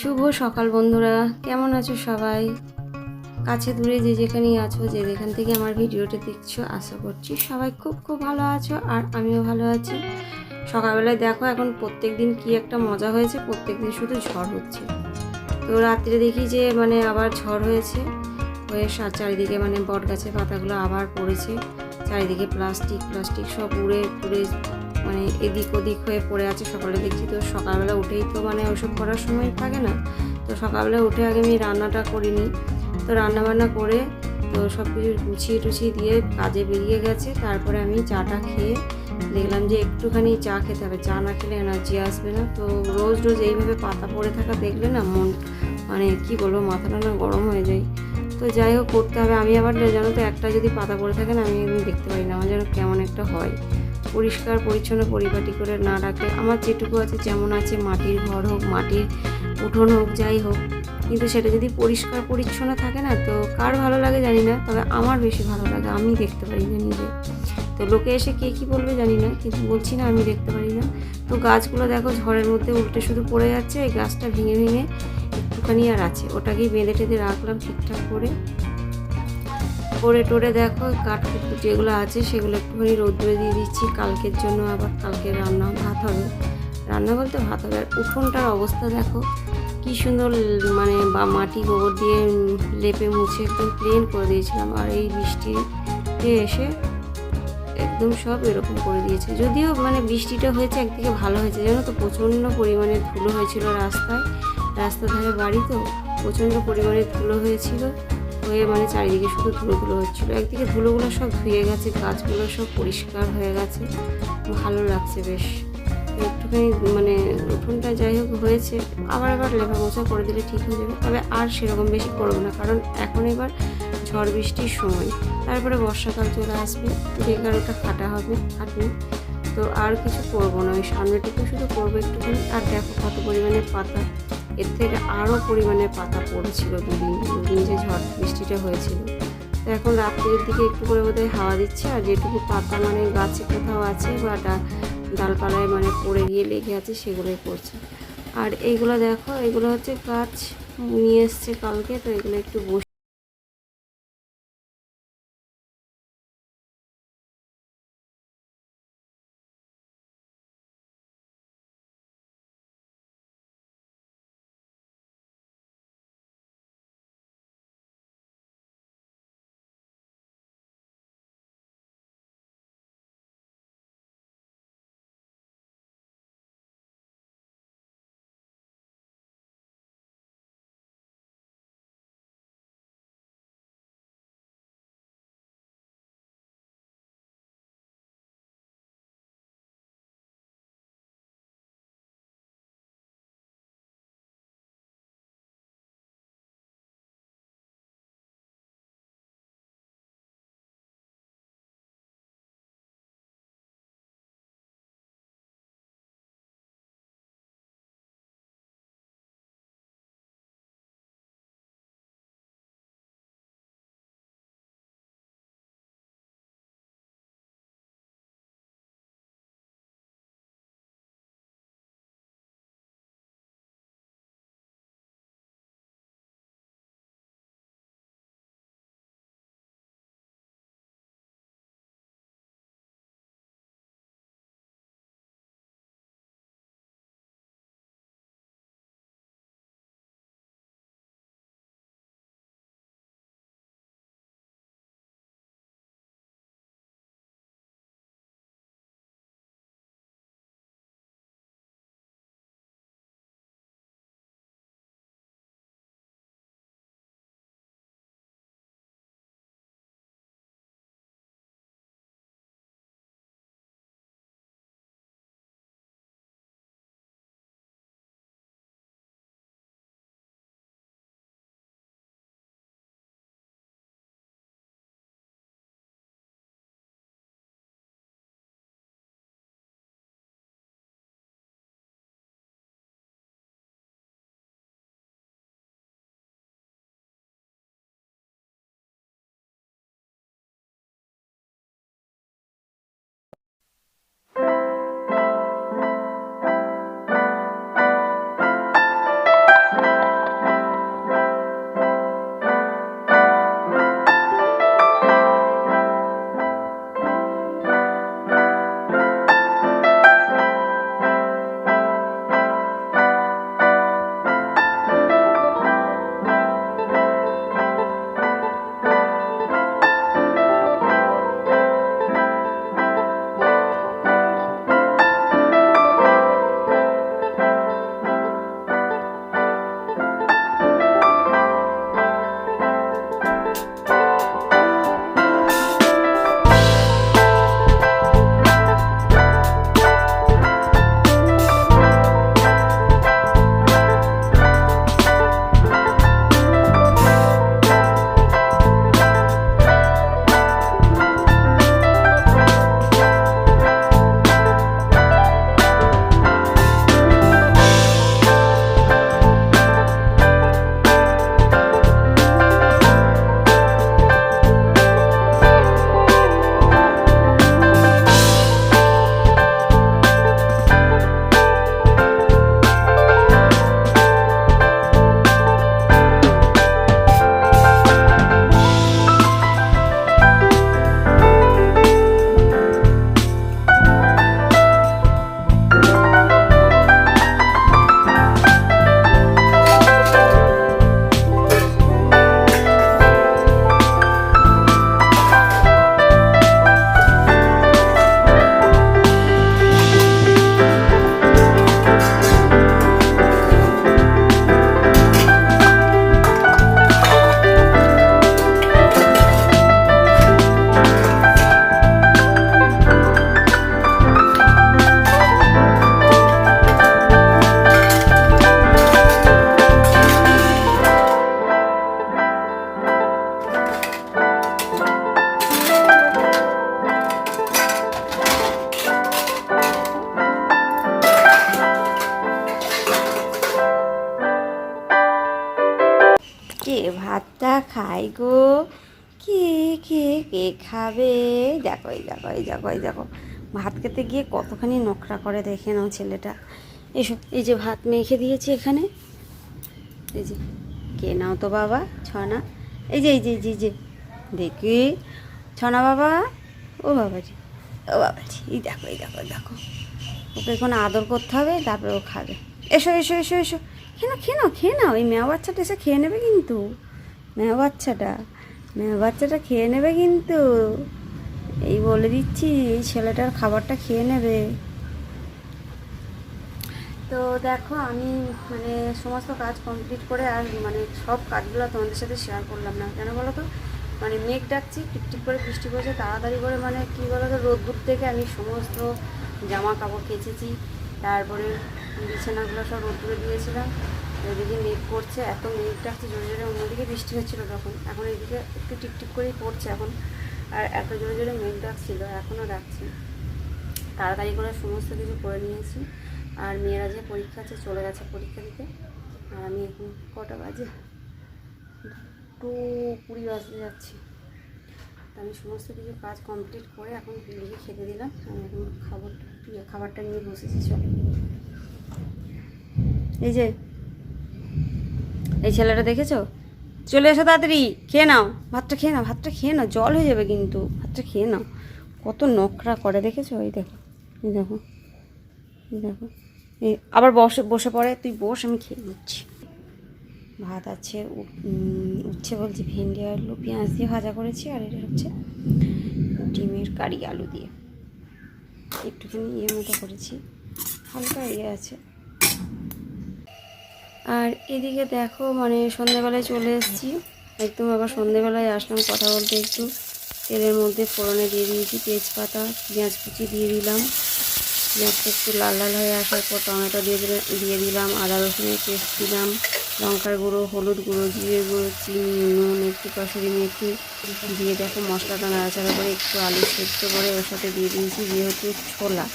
শুভ সকাল বন্ধুরা, কেমন আছো সবাই? কাছে দূরে যে যেখানেই আছো, যে যেখান থেকে আমার ভিডিওটা দেখছো, আশা করছি সবাই খুব খুব ভালো আছো আর আমিও ভালো আছি। সকালবেলায় দেখো এখন প্রত্যেক দিন কী একটা মজা হয়েছে, প্রত্যেক দিন শুধু ঝড় হচ্ছে। তো রাত্রে দেখি যে আবার ঝড় হয়েছে, হয়ে চারিদিকে বট গাছের পাতাগুলো আবার পড়েছে, চারিদিকে প্লাস্টিক প্লাস্টিক সব উড়ে পুড়ে এদিক ওদিক হয়ে পড়ে আছে। সকালে দেখছি তো সকালবেলা উঠেই তো ওসব করার সময় থাকে না, তো সকালবেলা উঠে আগে আমি রান্নাটা করিনি। তো রান্নাবান্না করে তো সব কিছু গুছিয়ে টুছিয়ে দিয়ে কাজে বেরিয়ে গেছে। তারপরে আমি চাটা খেয়ে দেখলাম যে একটুখানি চা খেতে হবে, চা না খেলে এনার্জি আসবে না। তো রোজ রোজ এইভাবে পাতা পড়ে থাকা দেখলে না মন কি বলবো, মাথাটা না গরম হয়ে যায়। তো যাই হোক করতে হবে। আমি আবার জানো তো একটা যদি পাতা পড়ে থাকে না, আমি একদম দেখতে পারি না, আমার যেন কেমন একটা হয়। পরিষ্কার পরিচ্ছন্ন পরিপাটি করে না রাখলে, আমার যেটুকু আছে যেমন আছে, মাটির ঘর হোক, মাটির উঠোন হোক, যাই হোক, কিন্তু সেটা যদি পরিষ্কার পরিচ্ছন্ন থাকে না, তো কার ভালো লাগে জানি না, তবে আমার বেশি ভালো লাগে। আমি দেখতে পারি না নিজে, তো লোকে এসে কে কী বলবে জানি না, কিন্তু বলছি না আমি দেখতে পারি না। তো গাছগুলো দেখো ঝড়ের মধ্যে উল্টে শুধু পড়ে যাচ্ছে। এই গাছটা ভেঙে ভেঙে একটুখানি আর আছে, ওটাকেই বেঁধে টেঁধে রাখলাম ঠিকঠাক করে। করে টোরে দেখো কাঠকুট যেগুলো আছে সেগুলো একটুখানি রোদ্রে দিয়ে দিচ্ছি কালকের জন্য। আবার কালকে ভাত হবে, রান্না বলতে ভাত হবে। আর উঠোনটার অবস্থা দেখো কি সুন্দর, বা মাটি গোবর দিয়ে লেপে মুছে একদম প্লেন করে দিয়েছিলাম, আর এই বৃষ্টিতে এসে একদম সব এরকম করে দিয়েছে। যদিও বৃষ্টিটা হয়েছে একদিকে ভালো হয়েছে, জানো তো, প্রচণ্ড পরিমাণে ধুলো হয়েছিল রাস্তায়, রাস্তার ধারে বাড়ি তো প্রচণ্ড পরিমাণে ধুলো হয়েছিল, হয়ে চারিদিকে শুধু ধুলো ধুলো হচ্ছিলো। একদিকে ধুলোগুলো সব ধুয়ে গেছে, গাছগুলো সব পরিষ্কার হয়ে গেছে, ভালো লাগছে বেশ। একটুখানি উঠোনটা যাই হোক হয়েছে, আবার লেপা মোছা করে দিলে ঠিক হয়ে যাবে। তবে আর সেরকম বেশি করবো না, কারণ এখন এবার ঝড় বৃষ্টির সময়, তারপরে বর্ষাকাল চলে আসবে, বেকার ওটা খাটা হবে খাটনি। তো আর কিছু করবো না, ওই সামনেটুকু শুধু করবো একটুখানি। আর দেখো কত পরিমাণে পাতা, এর থেকে আরও পরিমাণে পাতা পড়েছিল দুদিন যে ঝড় বৃষ্টিটা হয়েছিল। তো এখন রাত্রির দিকে একটু করে বোধহয় হাওয়া দিচ্ছে, আর যেটুকু পাতা গাছে কোথাও আছে বা ডালপালায় পড়ে গিয়ে লেগে আছে সেগুলোই পড়ছে। আর এইগুলো দেখো, এগুলো হচ্ছে গাছ নিয়ে এসছে কালকে, তো এগুলো একটু যে ভাতটা খাই গো, কে কে কে খাবে? দেখো এই দেখো এই দেখো এই দেখো, ভাত খেতে গিয়ে কতখানি নখরা করে দেখে নাও ছেলেটা। এসব এই যে ভাত মেখে দিয়েছি এখানে, এই যে কে নাও তো বাবা ছনা, এই যে এই যে এই যে দেখি ছনা বাবা, ও বাবাজি ও বাবাজি, এই দেখো এই দেখো দেখো, ওকে এখন আদর করতে হবে তারপরে ও খাবে। এসো এসো এসো এসো, খেয়ে নাও খেয়ে নাও খেয়ে নাও, এই মেয়া বাচ্চাটা এসে খেয়ে নেবে কিন্তু, মেয়া বাচ্চাটা খেয়ে নেবে কিন্তু, এই বলে দিচ্ছি এই ছেলেটার খাবারটা খেয়ে নেবে। তো দেখো আমি মানে সমস্ত কাজ কমপ্লিট করে আর মানে সব কাজগুলো তোমাদের সাথে শেয়ার করলাম না, কেন বলো তো, মানে মেঘ ডাকছি, টিপটিপ করে বৃষ্টি পড়ছে, তাড়াতাড়ি করে মানে কী বলো তো, রোদ্দুর থেকে আমি সমস্ত জামা কাপড় কেচেছি, তারপরে বিছানাগুলো সব রোদ্দুরে দিয়েছিলাম। এদিকে মেঘ পড়ছে, এত মেঘ ডাকছে জোরে জোরে, অন্যদিকে বৃষ্টি হচ্ছিলো তখন, এখন এদিকে একটু টিপটিপ করেই পড়ছে এখন, আর এত জোরে জোরে মেঘ ডাকছিল, এখনও ডাকছে। তাড়াতাড়ি করে সমস্ত কিছু করে নিয়েছি। আর মেয়েরা যে পরীক্ষা আছে চলে গেছে পরীক্ষা দিতে, আর আমি এখন কটা বাজে, 2:20 বাজতে যাচ্ছি। তো আমি সমস্ত কিছু কাজ কমপ্লিট করে এখন লিখে খেতে দিলাম, আমি এখন খাবারটা নিয়ে বসেছি। চলে এই যে এই ছেলেটা দেখেছো, চলে এসো তাড়াতাড়ি, খেয়ে নাও ভাতটা, খেয়ে নাও ভাতটা, খেয়ে নাও, জল হয়ে যাবে কিন্তু, ভাতটা খেয়ে নাও। কত নখরা করে দেখেছো, এই দেখো এই দেখো এই দেখো, এই আবার বসে বসে পড়ে, তুই বস আমি খেয়ে নিচ্ছি। ভাত আছে, উচ্ছে বলছি, ভেন্ডি আলু পেঁয়াজ দিয়ে ভাজা করেছি, আর এটা হচ্ছে ডিমের কারি আলু দিয়ে একটুখানি মতো করেছি, হালকা আছে। আর এদিকে দেখো মানে সন্ধ্যেবেলায় চলে এসেছি, একদম আবার সন্ধ্যেবেলায় আসলাম কথা বলতে, একটু তেলের মধ্যে ফোড়নে দিয়ে দিয়েছি তেজপাতা, পেঁয়াজ কুচি দিয়ে দিলাম, পেঁয়াজটা একটু লাল লাল হয়ে আসার পর টমেটো দিয়ে দিলাম, আদা রসুনের পেস্ট দিলাম, লঙ্কার গুঁড়ো, হলুদ গুঁড়ো, জিরে গুঁড়ো, চিনি, নুন, একটু কসুরি মেথি দিয়ে দেখো মশলাটা নাড়াচাড়া করে একটু আলু সেদ্ধ করে ওর সাথে দিয়ে দিয়েছি, যেহেতু ছোলা,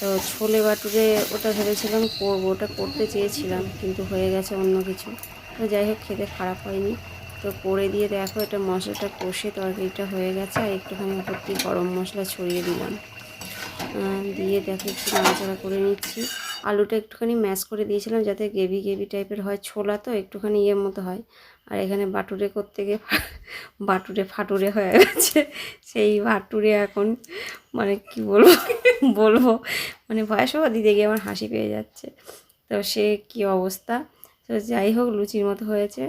তো ছোলে বাটুরে ওটা ভেবেছিলাম করবো, ওটা করতে চেয়েছিলাম কিন্তু হয়ে গেছে অন্য কিছু, তো যাই হোক খেতে খারাপ হয়নি। তো করে দিয়ে দেখো এটা মশলাটা কষে তরকারিটা হয়ে গেছে, আর একটুখানি উপর দিয়ে গরম মশলা ছড়িয়ে দিলাম, দিয়ে দেখো একটু নাড়াচাড়া করে নিচ্ছি। আলুটা একটুখানি ম্যাশ করে দিয়েছিলাম যাতে গ্রেভি গ্রেভি টাইপের হয়, ছোলা তো একটুখানি মতো হয়, আর এখানে বাটুরে করতে গিয়ে ফাটুরে হয়ে গেছে, সেই বাটুরে এখন মানে কি বলবো মানে ভয়েসও দিতে গিয়ে আমার হাসি পেয়ে যাচ্ছে। তো সে কি অবস্থা, তো যাই হোক লুচির মতো হয়েছে,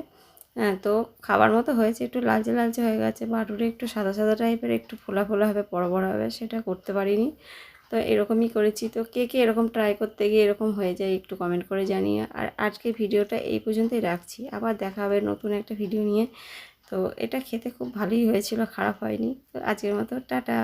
হ্যাঁ তো খাবার মতো হয়েছে, একটু লালচে লালচে হয়ে গেছে, বাটুরে একটু সাদা সাদা টাইপের, একটু ফোলা ফোলা হবে, বড় বড় হবে, সেটা করতে পারিনি। তো এরকমই করেছি। তো কে কে এরকম ট্রাই করতে গিয়ে এরকম হয়ে যায় একটু কমেন্ট করে জানিয়ে। আর আজকে ভিডিওটা এই পর্যন্তই রাখছি, আবার দেখা হবে নতুন একটা ভিডিও নিয়ে। তো এটা খেতে খুব ভালোই হয়েছিল, খারাপ হয়নি। তো আজকের মতো টাটা।